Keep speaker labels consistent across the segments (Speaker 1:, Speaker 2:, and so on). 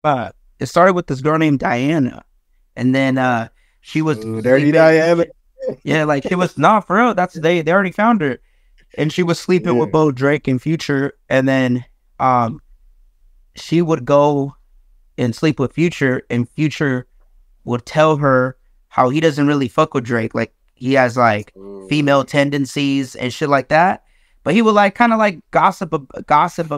Speaker 1: it started with this girl named Diana, and then she was
Speaker 2: Ooh, Dirty Diana.
Speaker 1: yeah, like she was not for real. That's they already found her, and she was sleeping
Speaker 2: Yeah.
Speaker 1: with both Drake and Future, and then she would go and sleep with Future, and Future would tell her how he doesn't really fuck with Drake, like he has like female tendencies and shit like that. But he would like kind of like gossip,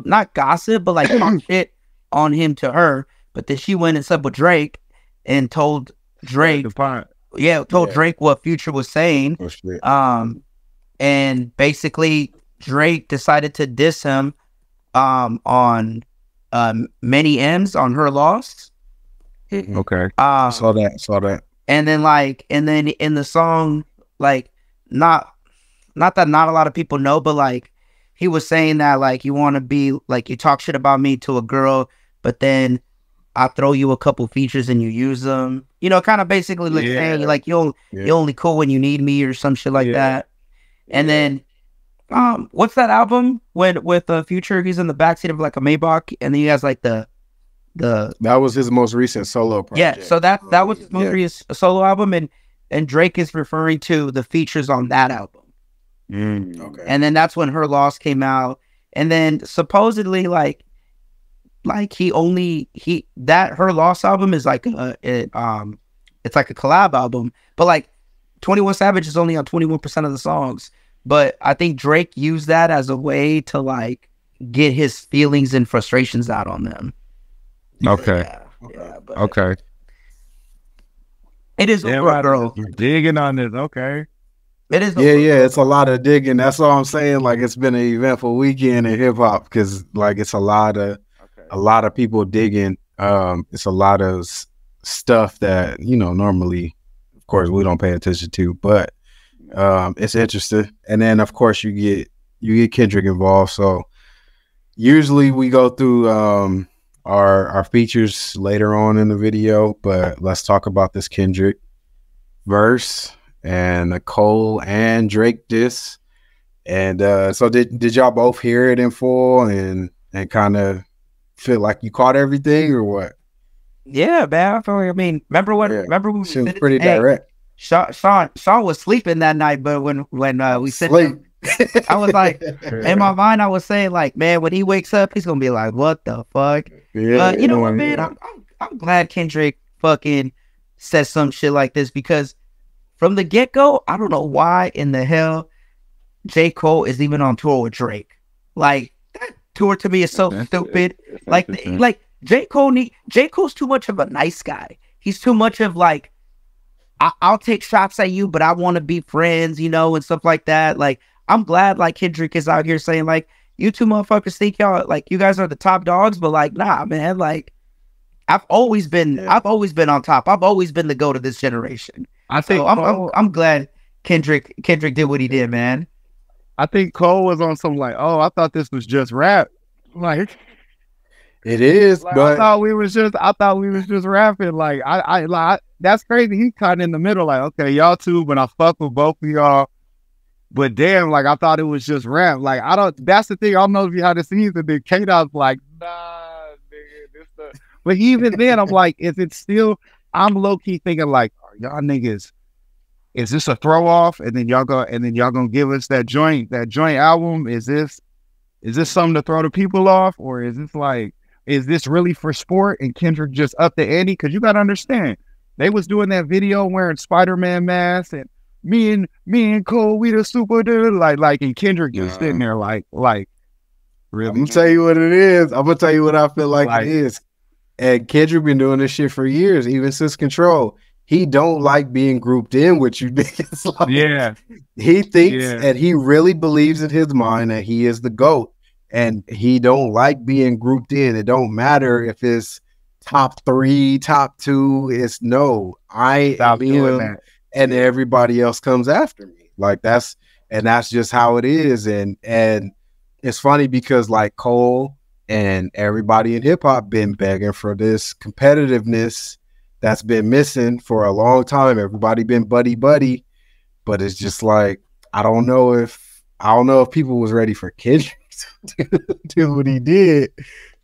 Speaker 1: not gossip, but like talk shit on him to her. But then she went and slept with Drake and told Drake, told Drake what Future was saying.
Speaker 2: Oh, shit.
Speaker 1: And basically Drake decided to diss him on Many M's on Her Loss.
Speaker 3: Okay.
Speaker 2: Saw that.
Speaker 1: And then in the song, like not that not a lot of people know, but like he was saying that like you want to be like you talk shit about me to a girl, but then I throw you a couple features and you use them. You know, kind of basically like saying like you're only cool when you need me or some shit like that. And then what's that album with Future? He's in the backseat of like a Maybach, and then he has like the
Speaker 2: that was his most recent solo project.
Speaker 1: Yeah, so that was his most recent solo album, and Drake is referring to the features on that album.
Speaker 2: Okay.
Speaker 1: And then that's when Her Loss came out, and then supposedly like that Her Loss album is like it's like a collab album, but like 21 Savage is only on 21% of the songs. But I think Drake used that as a way to like get his feelings and frustrations out on them.
Speaker 3: Okay. Okay.
Speaker 1: It is
Speaker 3: girl. You're digging on this. Okay.
Speaker 1: It is.
Speaker 2: Yeah. It's a lot of digging. That's all I'm saying. Like it's been an eventful weekend in hip hop because like it's a lot of people digging. It's a lot of stuff that normally, of course, we don't pay attention to, but it's interesting. And then of course you get Kendrick involved. So usually we go through our features later on in the video, but let's talk about this Kendrick verse and the Cole and Drake diss. And so did y'all both hear it in full and kind of feel like you caught everything or what?
Speaker 1: Yeah, man. I mean, remember when we
Speaker 2: she was pretty direct.
Speaker 1: Sean was sleeping that night, but when we said I was like, in my mind, I was saying like, man, when he wakes up, he's gonna be like, what the fuck?
Speaker 2: Yeah,
Speaker 1: you know what, man? I'm glad Kendrick fucking said some shit like this because from the get go, I don't know why in the hell J. Cole is even on tour with Drake. Like that tour to me is so stupid. Like J. Cole's too much of a nice guy. He's too much of like, I'll take shots at you, but I want to be friends, and stuff like that. Like, I'm glad like Kendrick is out here saying like, you two motherfuckers think y'all like you guys are the top dogs, but like, nah, man. Like, I've always been on top. I've always been the GOAT of this generation. I think I'm glad Kendrick did what he did, man.
Speaker 3: I think Cole was on some like, oh, I thought this was just rap. Like,
Speaker 2: it is,
Speaker 3: like,
Speaker 2: but
Speaker 3: I thought we was just rapping. Like, I that's crazy. He's kind of in the middle. Like, okay, y'all two, but I fuck with both of y'all. But damn, like I thought it was just rap. Like that's the thing. I don't know if you had to see the thing. K-Dot's like, nah, nigga, this the. But even then, I'm like, is it still? I'm low key thinking like, are y'all niggas, is this a throw off? And then y'all gonna give us that joint album? Is this something to throw the people off, or is this like? Is this really for sport? And Kendrick just up the ante? Because you got to understand, they was doing that video wearing Spider-Man masks, and me and Cole, we the super dude. Like, and Kendrick just sitting there like, really?
Speaker 2: I'm gonna tell you what it is. I'm gonna tell you what I feel like it is. And Kendrick been doing this shit for years, even since Control. He don't like being grouped in with you niggas. Like, he thinks and he really believes in his mind that he is the GOAT. And he don't like being grouped in. It don't matter if it's top 3, top 2. It's no, I am him, and everybody else comes after me. Like that's just how it is. And it's funny because like Cole and everybody in hip hop been begging for this competitiveness that's been missing for a long time. Everybody been buddy, but it's just like I don't know if people was ready for Kendrick. Do what he did,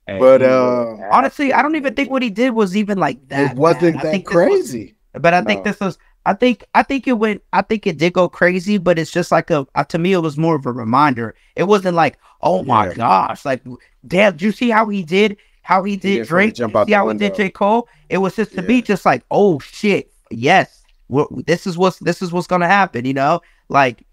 Speaker 2: But
Speaker 1: honestly, I don't even think what he did was even like that.
Speaker 2: It wasn't that crazy.
Speaker 1: But I think this was. I think it went. I think it did go crazy, but it's just like to me, it was more of a reminder. It wasn't like, oh my gosh, like, damn, did you see how he did? How he did Drake? See how he did J. Cole? It was just to me, just like, oh shit, yes, this is what's gonna happen. You know, like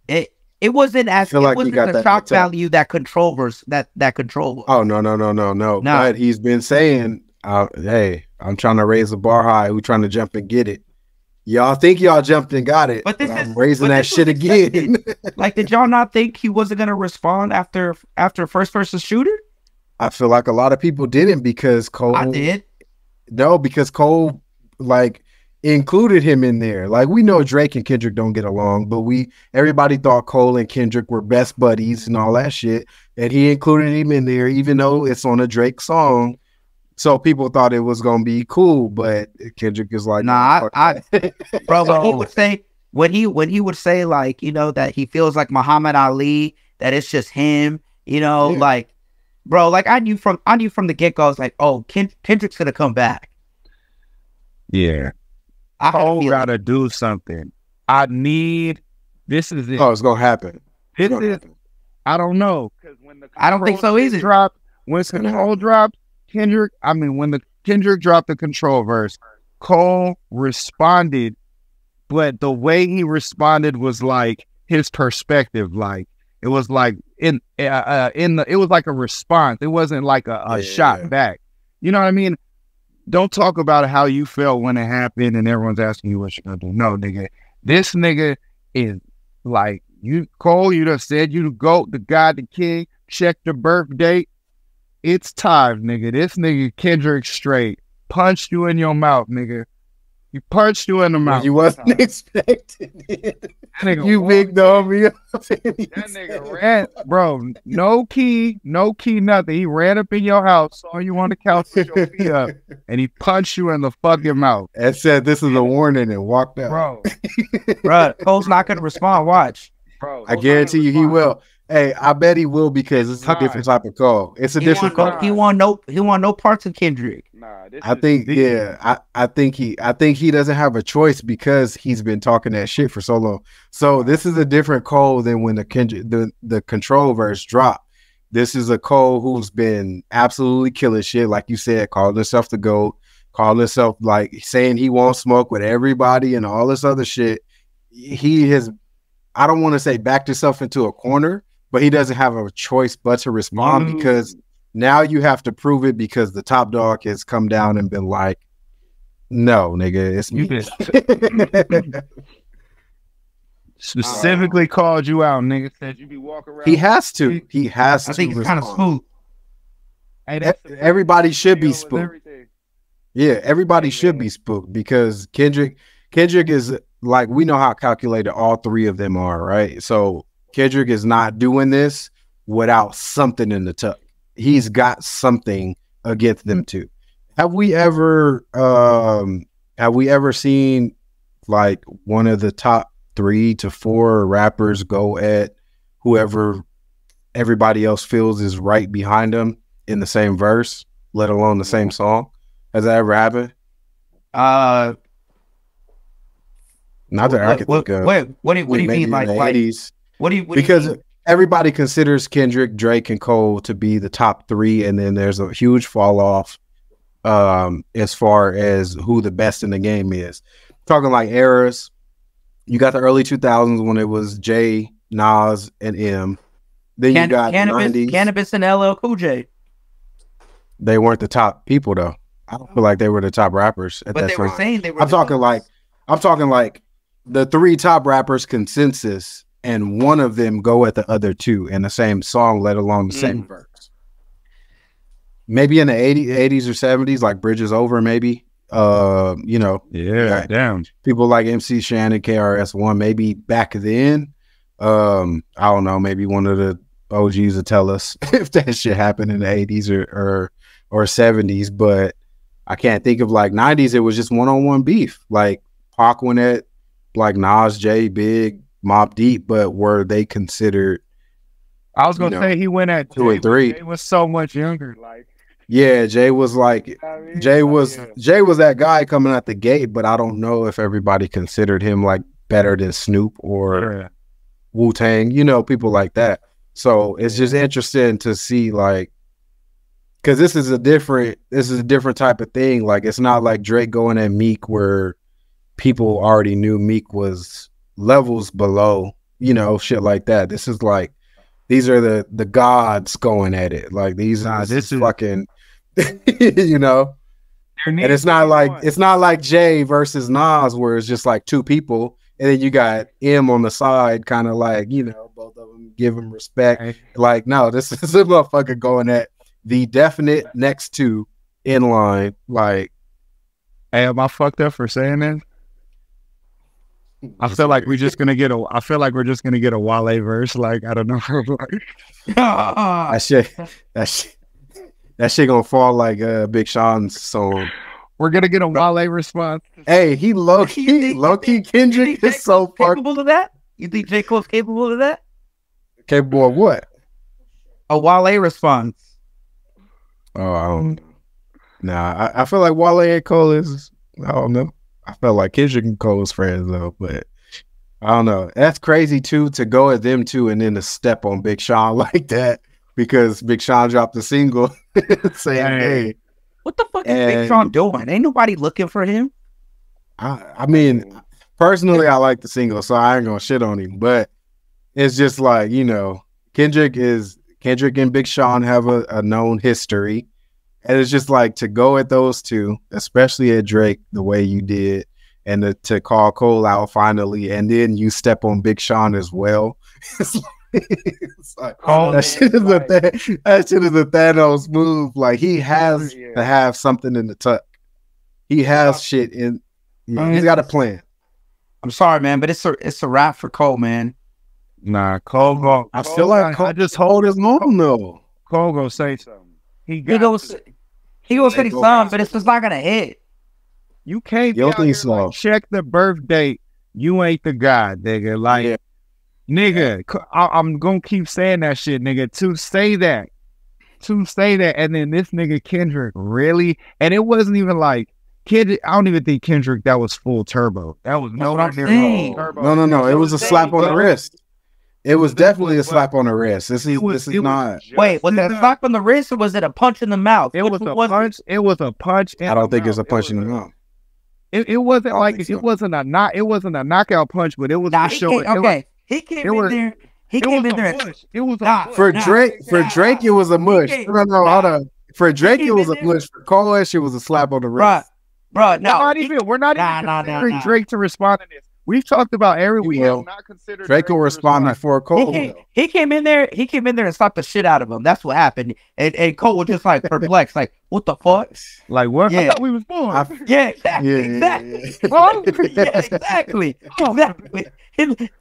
Speaker 1: it. It wasn't as it wasn't the shock value that controllers that control.
Speaker 2: Oh no. But he's been saying, hey, I'm trying to raise the bar high. We're trying to jump and get it. Y'all think y'all jumped and got it, but I'm raising that shit again.
Speaker 1: Like, did y'all not think he wasn't gonna respond after first person shooter?
Speaker 2: I feel like a lot of people didn't because Cole.
Speaker 1: I did.
Speaker 2: No, because Cole like included him in there. Like, we know Drake and Kendrick don't get along, but everybody thought Cole and Kendrick were best buddies and all that shit, and he included him in there, even though it's on a Drake song. So people thought it was gonna be cool, but Kendrick is like,
Speaker 1: nah, bro. When he would say like, you know, that he feels like Muhammad Ali, that it's just him, you know, like, bro, like I knew from the get go, I was like, oh, Kendrick's gonna come back.
Speaker 3: Yeah, I gotta do something. I need. This is it.
Speaker 2: Oh, it's gonna happen.
Speaker 3: I don't know, because
Speaker 1: I don't think so either.
Speaker 3: When Control dropped. When the Kendrick dropped the Control verse, Cole responded, but the way he responded was like his perspective. Like, it was like it was like a response. It wasn't like a shot back. You know what I mean? Don't talk about how you felt when it happened and everyone's asking you what you're gonna do. No, nigga. This nigga is like, Cole, you done said you the GOAT, the God, the king, check the birth date. It's time, nigga. This nigga Kendrick straight punched you in your mouth, nigga. He punched you in the mouth.
Speaker 2: You wasn't expecting it. You big dog me up.
Speaker 3: That nigga ran, bro. No key, nothing. He ran up in your house, saw you on the couch with your feet up, and he punched you in the fucking mouth.
Speaker 2: And said, "This is a warning," and walked out.
Speaker 1: Bro, Cole's not gonna respond. Watch,
Speaker 2: bro. I guarantee you, he will. He I bet he will, because it's a different type of call. It's a different call.
Speaker 1: He want no parts of Kendrick.
Speaker 2: I think he doesn't have a choice because he's been talking that shit for so long. So this is a different Cole than when the Control verse dropped. This is a Cole who's been absolutely killing shit, like you said, calling himself the GOAT, calling himself, like, saying he won't smoke with everybody and all this other shit. He has, I don't want to say backed himself into a corner, but he doesn't have a choice but to respond, because now you have to prove it, because the top dog has come down and been like, no, nigga, it's me.
Speaker 3: Specifically called you out, nigga. Said you be walking around.
Speaker 2: He has to. He has to.
Speaker 1: I think it's kind of smooth.
Speaker 3: Hey,
Speaker 2: everybody should be spooked. Yeah, everybody should be spooked, because Kendrick is like, we know how calculated all three of them are, right? So Kendrick is not doing this without something in the tuck. He's got something against them too. Have we ever seen like one of the top 3 to 4 rappers go at whoever everybody else feels is right behind them in the same verse, let alone the same song? Has that ever happened? Not that I can think of.
Speaker 1: What do you mean, like
Speaker 2: 80s?
Speaker 1: Because
Speaker 2: everybody considers Kendrick, Drake, and Cole to be the top 3, and then there's a huge fall off as far as who the best in the game is. Talking like eras, you got the early 2000s when it was Jay, Nas, and M. Then you got
Speaker 1: Cannabis and LL Cool J.
Speaker 2: They weren't the top people though. I don't feel like they were the top rappers at that time.
Speaker 1: But they were saying they were.
Speaker 2: I'm talking like the 3 top rappers consensus, and one of them go at the other 2 in the same song, let alone the same verse. Maybe in the 80s or 70s, like Bridges Over, maybe.
Speaker 3: Damn.
Speaker 2: People like MC Shannon, KRS-One, maybe back then. I don't know, maybe one of the OGs will tell us if that shit happened in the 80s or 70s, but I can't think of, like, 90s, it was just one-on-one beef. Like, Pac went at, like, Nas, Jay, Big, Mobb Deep, but were they considered?
Speaker 3: I was gonna say he went at
Speaker 2: 2 and 3.
Speaker 3: He was so much younger. Like,
Speaker 2: Yeah, Jay was like, Jay was that guy coming out the gate, but I don't know if everybody considered him like better than Snoop or Wu-Tang, you know, people like that. So it's just interesting to see, like, because this is a different type of thing. Like, it's not like Drake going at Meek where people already knew Meek was levels below, you know, shit like that. This is like, these are the gods going at it. Like, this is fucking, you know. And it's not like Jay versus Nas where it's just like two people, and then you got M on the side, kind of like, you know, both of them give him respect. Like, no, this is a motherfucker going at the definite next two in line. Like,
Speaker 3: hey, am I fucked up for saying that? I feel like we're just gonna get a Wale verse. Like, I don't know.
Speaker 2: that shit gonna fall like Big Sean's song.
Speaker 3: We're gonna get a Wale response.
Speaker 2: Hey, he low key Kendrick is so
Speaker 1: capable of that. You think J. Cole's capable of that?
Speaker 2: Capable of what?
Speaker 1: A Wale response.
Speaker 2: Oh, I don't know. Nah, I feel like Wale and Cole is, I don't know. I felt like Kendrick and Cole was friends though, but I don't know. That's crazy too, to go at them two and then to step on Big Sean like that, because Big Sean dropped a single saying, hey.
Speaker 1: What the fuck is Big Sean doing? Ain't nobody looking for him.
Speaker 2: I mean, personally, I like the single, so I ain't gonna shit on him, but it's just like, you know, Kendrick and Big Sean have a known history. And it's just like, to go at those two, especially at Drake, the way you did, and to call Cole out finally, and then you step on Big Sean as well. It's like, that shit is a Thanos move. Like, he has to have something in the tuck. He has shit in. Yeah, he's got a plan.
Speaker 1: I'm sorry, man, but it's a wrap for Cole, man.
Speaker 3: Nah, Cole.
Speaker 2: I feel like Cole just hold his own though.
Speaker 3: Cole gonna say something. He gonna say something, but it's just not gonna hit. You can't be out here, like, check the birth date. You ain't the guy, nigga. Like, nigga, I'm gonna keep saying that shit, nigga. To say that, and then this nigga Kendrick really, and it wasn't even like Kendrick. I don't even think Kendrick that was full turbo. That was nowhere near turbo.
Speaker 2: No. It was a slap on the wrist. It was definitely a slap on the wrist. This is not.
Speaker 1: Wait, was it a slap on the wrist or was it a punch in the mouth?
Speaker 3: It was a punch. It was a punch.
Speaker 2: I don't think it's a punch in the mouth.
Speaker 3: It wasn't like it wasn't a knockout punch, but it was showing.
Speaker 1: Okay, he came in there. He came in there.
Speaker 3: It was
Speaker 2: for Drake. For Drake, it was a mush. No, hold on. For Drake, it was a mush. For Cole, that shit was a slap on the wrist.
Speaker 1: Bro, no.
Speaker 3: We're not even considering Drake to respond to this. We've talked about we have not considered
Speaker 2: Drake will respond before Cole.
Speaker 1: He came in there and slapped the shit out of him. That's what happened. And Cole was just like perplexed, like, what the fuck?
Speaker 3: Like, what?
Speaker 1: Yeah.
Speaker 3: I thought we was born.
Speaker 1: Yeah, exactly. Exactly.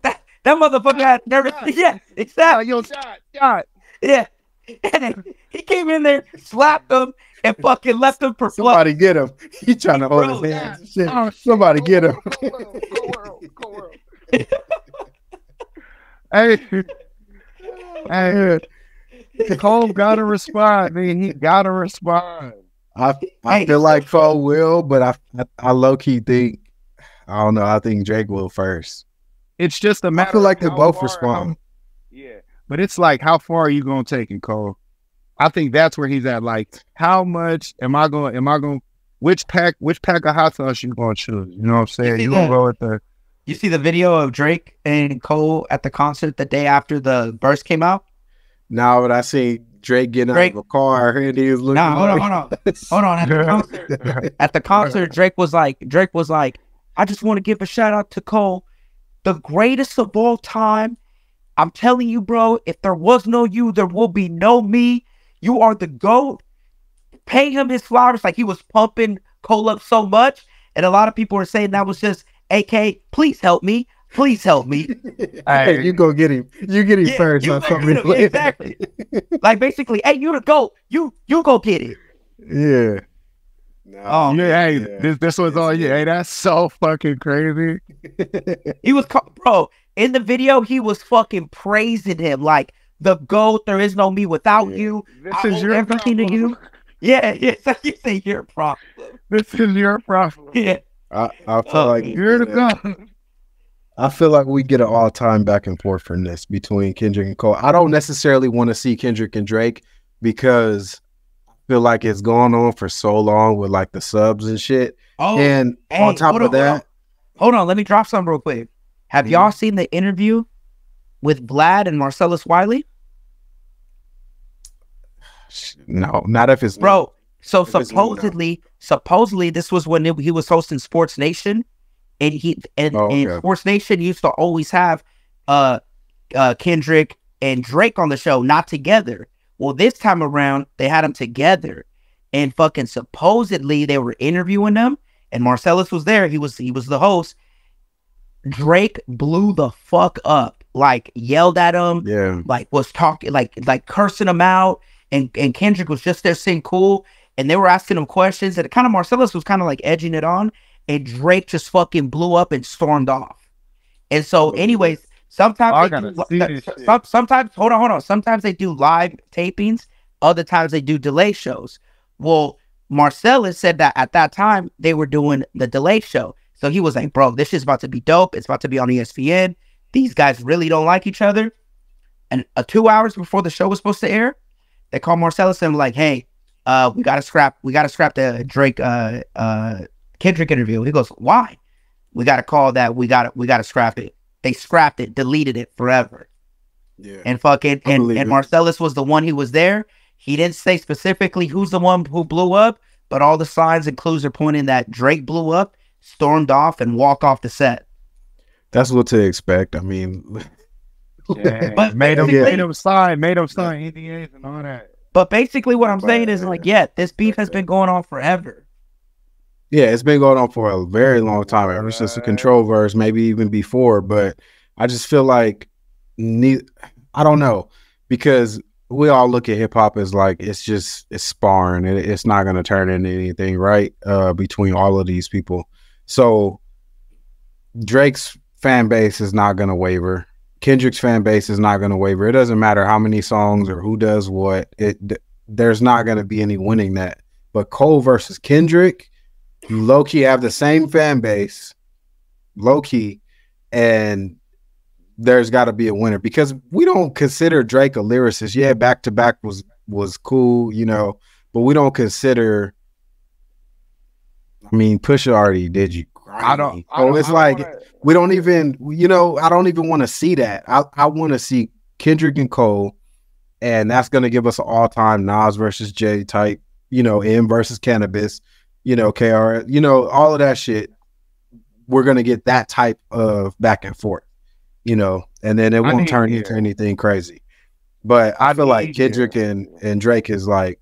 Speaker 1: That motherfucker had nervous. Yeah, exactly.
Speaker 3: Yo, shot.
Speaker 1: Yeah. And he came in there, slapped him, and fucking left him perplexed.
Speaker 2: Somebody get him. He trying to hold his hands. Shit. Somebody get him.
Speaker 3: Hey, Cole gotta respond, man. He gotta respond.
Speaker 2: I feel like Cole will, but I low key think, I don't know. I think Drake will first.
Speaker 3: It's just a matter.
Speaker 2: I feel like they both respond.
Speaker 3: Yeah, but it's like, how far are you gonna take it, Cole? I think that's where he's at. Like, how much am I going? Which pack of hot sauce you gonna choose? You know what I'm saying? You gonna go with the.
Speaker 1: You see the video of Drake and Cole at the concert the day after the verse came out?
Speaker 2: No, but I see Drake getting out of a car and he was looking.
Speaker 1: Hold on. At the concert, Drake was like, I just want to give a shout out to Cole, the greatest of all time. I'm telling you, bro, if there was no you, there will be no me. You are the GOAT. Pay him his flowers. Like, he was pumping Cole up so much. And a lot of people were saying that was just, AK, please help me. Please help me.
Speaker 2: Hey, you go get him. You get him first.
Speaker 1: Exactly. Like, basically, hey, you the GOAT. You go get it.
Speaker 2: Yeah.
Speaker 3: No, this was all you. Hey, that's so fucking crazy.
Speaker 1: He was, bro, in the video, he was fucking praising him like the GOAT. There is no me without you.
Speaker 3: This is your everything to you.
Speaker 1: Yeah, it's like you say your problem.
Speaker 3: This is your problem.
Speaker 1: Yeah.
Speaker 2: I feel like
Speaker 3: You're the gun.
Speaker 2: I feel like we get an all-time back and forth from this between Kendrick and Cole. I don't necessarily want to see Kendrick and Drake because I feel like it's gone on for so long with like the subs and shit.
Speaker 1: Oh,
Speaker 2: and on top of that,
Speaker 1: hold on, let me drop something real quick. Have y'all seen the interview with Vlad and Marcellus Wiley?
Speaker 2: No, not if it's
Speaker 1: bro. So supposedly this was when he was hosting Sports Nation, and Sports Nation used to always have Kendrick and Drake on the show, not together. Well, this time around they had them together, and fucking supposedly they were interviewing them, and Marcellus was there. He was the host. Drake blew the fuck up, like yelled at him, like was talking, like cursing him out, and Kendrick was just there saying cool, and they were asking him questions, and kind of Marcellus was kind of like edging it on, and Drake just fucking blew up and stormed off. And so, anyways, sometimes sometimes hold on, sometimes they do live tapings, other times they do delay shows. Well, Marcellus said that at that time they were doing the delay show. So he was like, bro, this is about to be dope. It's about to be on ESPN. These guys really don't like each other. And 2 hours before the show was supposed to air, they called Marcellus and were like, hey, we gotta scrap the Drake Kendrick interview. He goes, why? We gotta call that, we gotta scrap it. They scrapped it, deleted it forever.
Speaker 2: Yeah.
Speaker 1: And fucking and Marcellus was the one who was there. He didn't say specifically who's the one who blew up, but all the signs and clues are pointing that Drake blew up, stormed off, and walked off the set.
Speaker 2: That's what to expect. I mean,
Speaker 3: but made him sign NDAs and all that.
Speaker 1: But basically, what I'm saying is, like, this beef has been going on forever.
Speaker 2: Yeah, it's been going on for a very long time, ever since the Control verse, maybe even before. But I just feel like I don't know, because we all look at hip hop as like it's sparring. It's not going to turn into anything, right? Between all of these people. So Drake's fan base is not going to waver. Kendrick's fan base is not going to waver. It doesn't matter how many songs or who does what. There's not going to be any winning that. But Cole versus Kendrick, you low-key have the same fan base, low-key, and there's got to be a winner, because we don't consider Drake a lyricist. Yeah, back-to-back was cool, you know, but we don't consider, I mean, Pusha already did you. We don't even, you know, I don't even want to see that. I want to see Kendrick and Cole, and that's going to give us an all-time Nas versus Jay type, you know, M versus Cannabis, you know, KR, you know, all of that shit. We're going to get that type of back and forth, you know, and then it won't turn into anything crazy. But I feel like Kendrick and Drake is like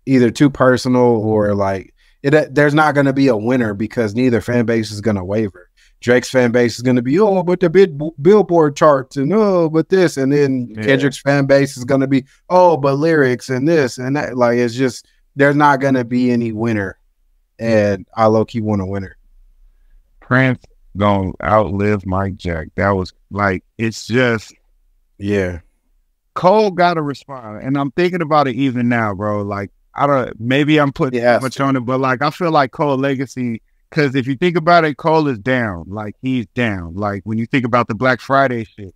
Speaker 2: either too personal or like there's not going to be a winner, because neither fan base is going to waver. Drake's fan base is going to be, oh, but the Billboard charts, and oh, but this, and then Kendrick's fan base is going to be, oh, but lyrics and this and that. Like, it's just, there's not going to be any winner, and I low-key want a winner.
Speaker 3: Prince gonna outlive Mike Jack. That was like, it's just, Cole got to respond, and I'm thinking about it even now, bro. Like, maybe I'm putting too much on it, but like, I feel like Cole legacy, because if you think about it, Cole is down. Like, he's down. Like, when you think about the Black Friday shit,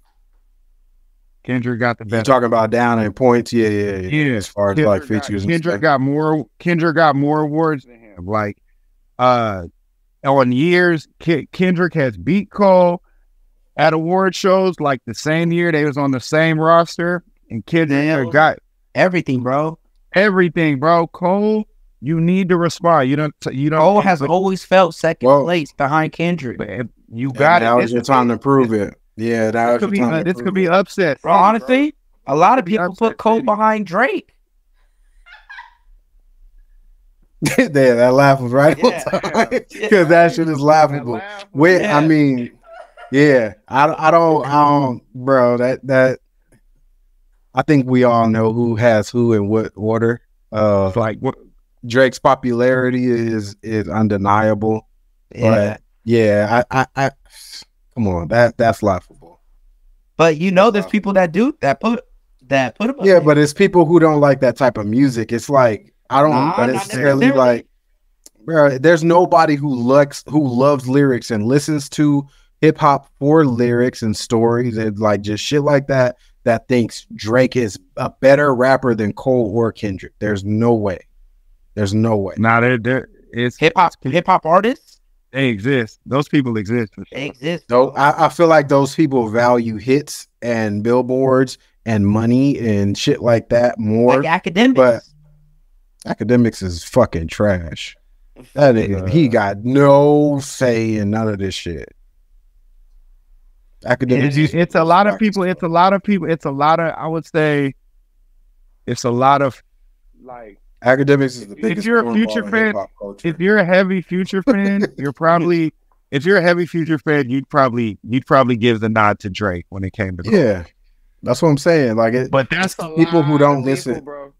Speaker 3: Kendrick got the best.
Speaker 2: You're talking about down in points, yeah. As far as like features,
Speaker 3: Kendrick got more awards than him. Like, on years, Kendrick has beat Cole at award shows. Like the same year they was on the same roster, and Kendrick got
Speaker 1: everything, bro.
Speaker 3: Everything, bro. Cole, you need to respond. You don't.
Speaker 1: Cole has always felt second place behind Kendrick.
Speaker 3: You got it.
Speaker 2: Now is your time to prove it. Yeah,
Speaker 3: this could be upset.
Speaker 1: Bro, honestly, a lot of people put Cole behind Drake.
Speaker 2: That laugh was right on time, because that shit is laughable. I mean, I don't, bro. That I think we all know who has who in what order.
Speaker 3: Like what
Speaker 2: Drake's popularity is undeniable.
Speaker 1: Yeah,
Speaker 2: but I come on, that's laughable.
Speaker 1: But you know, there's people that put him up.
Speaker 2: Yeah, but it's people who don't like that type of music. It's like, I don't necessarily like. Bro, there's nobody who loves lyrics and listens to hip hop for lyrics and stories and like just shit like that thinks Drake is a better rapper than Cole or Kendrick. There's no way. There's no way.
Speaker 3: Nah, it's
Speaker 1: hip hop artists.
Speaker 3: They exist. Those people exist. For sure.
Speaker 1: They exist.
Speaker 2: So I feel like those people value hits and billboards and money and shit like that more.
Speaker 1: Like academics.
Speaker 2: But academics is fucking trash. That nigga, he got no say in none of this shit. Academics.
Speaker 3: It's a lot of people. It's a lot of people. It's a lot of. I would say, it's a lot of like.
Speaker 2: Academics is the biggest.
Speaker 3: If you're a Future fan, if you're a heavy Future fan, you're probably. If you're a heavy Future fan, you'd probably give the nod to Drake when it came to.
Speaker 2: Yeah, that's what I'm saying. Like,
Speaker 3: but that's
Speaker 2: people who don't listen, bro.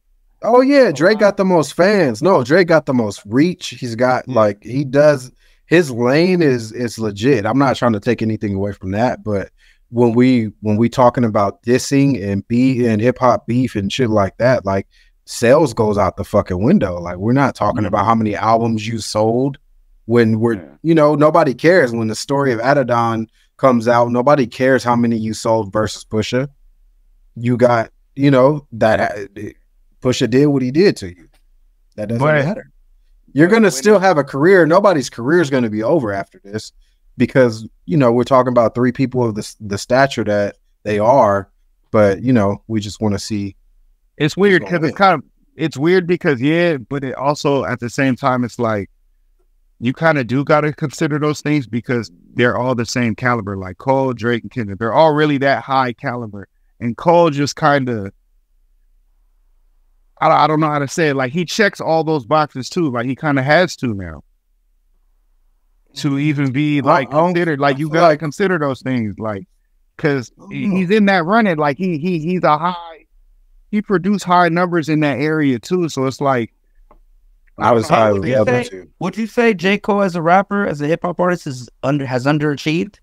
Speaker 2: Oh yeah, Drake got the most fans. No, Drake got the most reach. He's got like he does. His lane is legit. I'm not trying to take anything away from that, but when we talking about dissing and hip hop beef and shit like that, like sales goes out the fucking window. Like we're not talking about how many albums you sold. When nobody cares when the story of Adidon comes out. Nobody cares how many you sold versus Pusha. You got that. Pusha did what he did to you. That doesn't matter. You're going to still have a career. Nobody's career is going to be over after this because, we're talking about three people of the stature that they are. But, we just want to see.
Speaker 3: It's weird because it's weird because, but it also at the same time, it's like you kind of do got to consider those things because they're all the same caliber. Like Cole, Drake, and Kendrick. They're all really that high caliber. And Cole just kind of. I don't know how to say it. Like he checks all those boxes too. Like he kind of has to now to even be like considered. Like you gotta consider those things. Like because he's in that running. Like he's a high. He produced high numbers in that area too. So it's like
Speaker 2: I was high with the other two.
Speaker 1: Would you say J. Cole as a rapper, as a hip hop artist, has underachieved?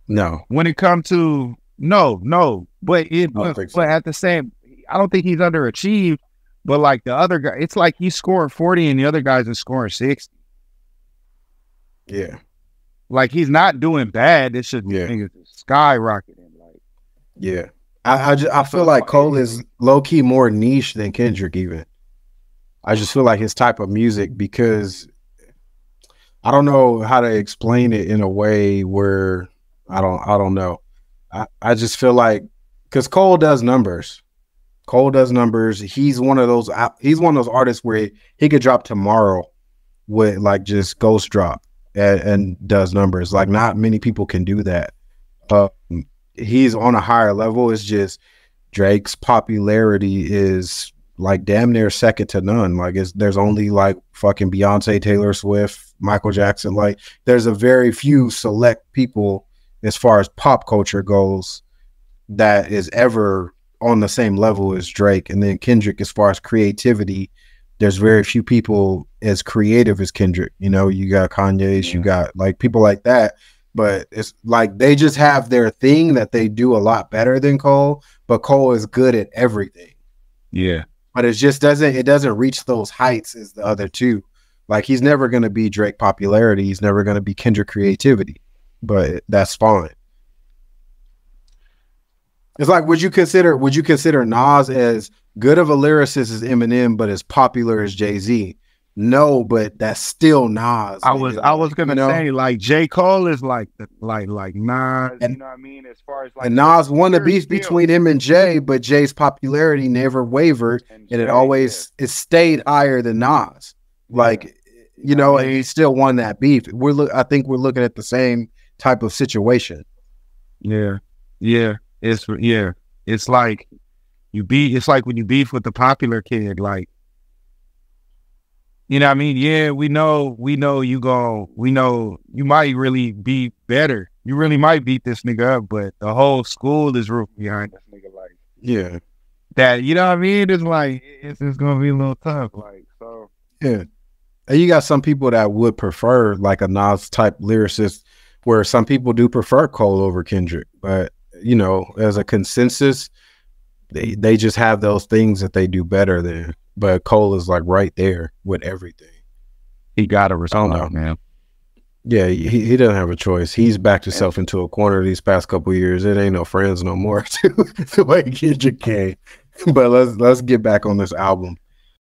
Speaker 2: No.
Speaker 3: When it comes to no, but at the same. I don't think he's underachieved, but like the other guy, it's like he's scoring 40 and the other guys are scoring 60.
Speaker 2: Yeah.
Speaker 3: Like he's not doing bad. It's just skyrocketing. Like,
Speaker 2: yeah. I feel like Cole is low key more niche than Kendrick even. I just feel like his type of music because I don't know how to explain it in a way where I don't know. I just feel like because Cole does numbers. He's one of those artists where he could drop tomorrow with like just ghost drop and does numbers. Like not many people can do that. He's on a higher level. It's just Drake's popularity is like damn near second to none. Like there's only like fucking Beyonce, Taylor Swift, Michael Jackson. Like there's a very few select people as far as pop culture goes that is ever on the same level as Drake. And then Kendrick, as far as creativity, there's very few people as creative as Kendrick. You got Kanye's, you got like people like that, but it's like they just have their thing that they do a lot better than Cole, but Cole is good at everything.
Speaker 3: Yeah.
Speaker 2: But it doesn't reach those heights as the other two. Like he's never going to be Drake popularity. He's never going to be Kendrick creativity, but that's fine. It's like, would you consider Nas as good of a lyricist as Eminem, but as popular as Jay-Z? No, but that's still Nas.
Speaker 3: I was gonna say like J. Cole is like Nas, and, you know what I mean? As far as like
Speaker 2: and Nas won the beef between him and Jay, but Jay's popularity never wavered, and it always it stayed higher than Nas. Like and he still won that beef. I think we're looking at the same type of situation.
Speaker 3: Yeah. It's like it's like when you beef with the popular kid, like, you know what I mean? Yeah, we know you might really be better. You really might beat this nigga up, but the whole school is rooting behind this nigga. Like,
Speaker 2: yeah,
Speaker 3: that, you know what I mean? It's like, it's going to be a little tough. Like, so.
Speaker 2: Yeah. And you got some people that would prefer like a Nas type lyricist, where some people do prefer Cole over Kendrick, but as a consensus, they just have those things that they do better but Cole is like right there with everything.
Speaker 3: He got to respond, man.
Speaker 2: Yeah, he doesn't have a choice. He's backed himself into a corner these past couple of years. It ain't no friends no more. The way Kendrick came. But let's get back on this album.